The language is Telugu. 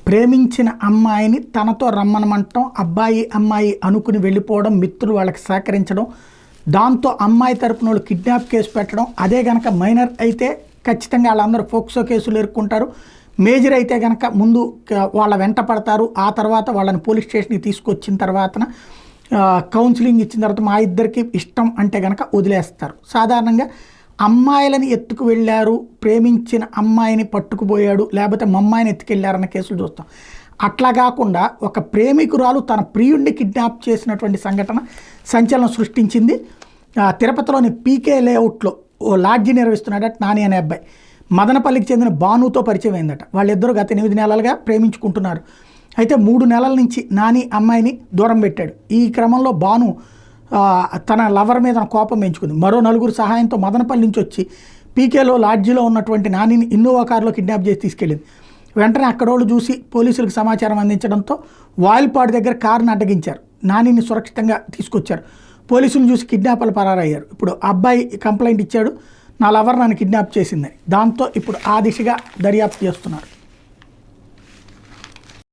ప్రేమించిన అమ్మాయిని తనతో రమ్మనమంటం, అబ్బాయి అమ్మాయి అనుకుని వెళ్ళిపోవడం, మిత్రులు వాళ్ళకి సహకరించడం, దాంతో అమ్మాయి తరపున వాళ్ళు కిడ్నాప్ కేసు పెట్టడం. అదే కనుక మైనర్ అయితే ఖచ్చితంగా వాళ్ళందరూ ఫోక్సో కేసులు ఎదుర్కొంటారు. మేజర్ అయితే కనుక ముందు వాళ్ళ వెంట పడతారు. ఆ తర్వాత వాళ్ళని పోలీస్ స్టేషన్కి తీసుకొచ్చిన తర్వాత కౌన్సిలింగ్ ఇచ్చిన తర్వాత మా ఇద్దరికి ఇష్టం అంటే కనుక వదిలేస్తారు. సాధారణంగా అమ్మాయిలని ఎత్తుకు వెళ్ళారు, ప్రేమించిన అమ్మాయిని పట్టుకుపోయాడు, లేకపోతే మా అమ్మాయిని ఎత్తుకెళ్ళారన్న కేసులు చూస్తాం. అట్లా కాకుండా ఒక ప్రేమికురాలు తన ప్రియుడిని కిడ్నాప్ చేసినటువంటి సంఘటన సంచలనం సృష్టించింది. తిరుపతిలోని పీకే లేఅవుట్లో ఓ లాడ్జి నిర్వహిస్తున్నాడట నాని అనే అబ్బాయి. మదనపల్లికి చెందిన భానుతో పరిచయం అయిందట. వాళ్ళిద్దరూ గత 8 నెలలుగా ప్రేమించుకుంటున్నారు. అయితే 3 నెలల నుంచి నాని అమ్మాయిని దూరం పెట్టాడు. ఈ క్రమంలో భాను తన లవర్ మీద కోపం పెంచుకుంది. మరో 4 సహాయంతో మదనపల్లి నుంచి వచ్చి పీకేలో లాడ్జిలో ఉన్నటువంటి నానిని ఇన్నోవా కారులో కిడ్నాప్ చేసి తీసుకెళ్ళింది. వెంటనే అక్కడోళ్ళు చూసి పోలీసులకు సమాచారం అందించడంతో వాయిల్పాడు దగ్గర కారుని అడ్డగించారు. నానిని సురక్షితంగా తీసుకొచ్చారు. పోలీసులు చూసి కిడ్నాపర్లు పరారయ్యారు. ఇప్పుడు అబ్బాయి కంప్లైంట్ ఇచ్చాడు, నా లవర్ నన్ను కిడ్నాప్ చేసిందని. దాంతో ఇప్పుడు ఆ దిశగా దర్యాప్తు చేస్తున్నారు.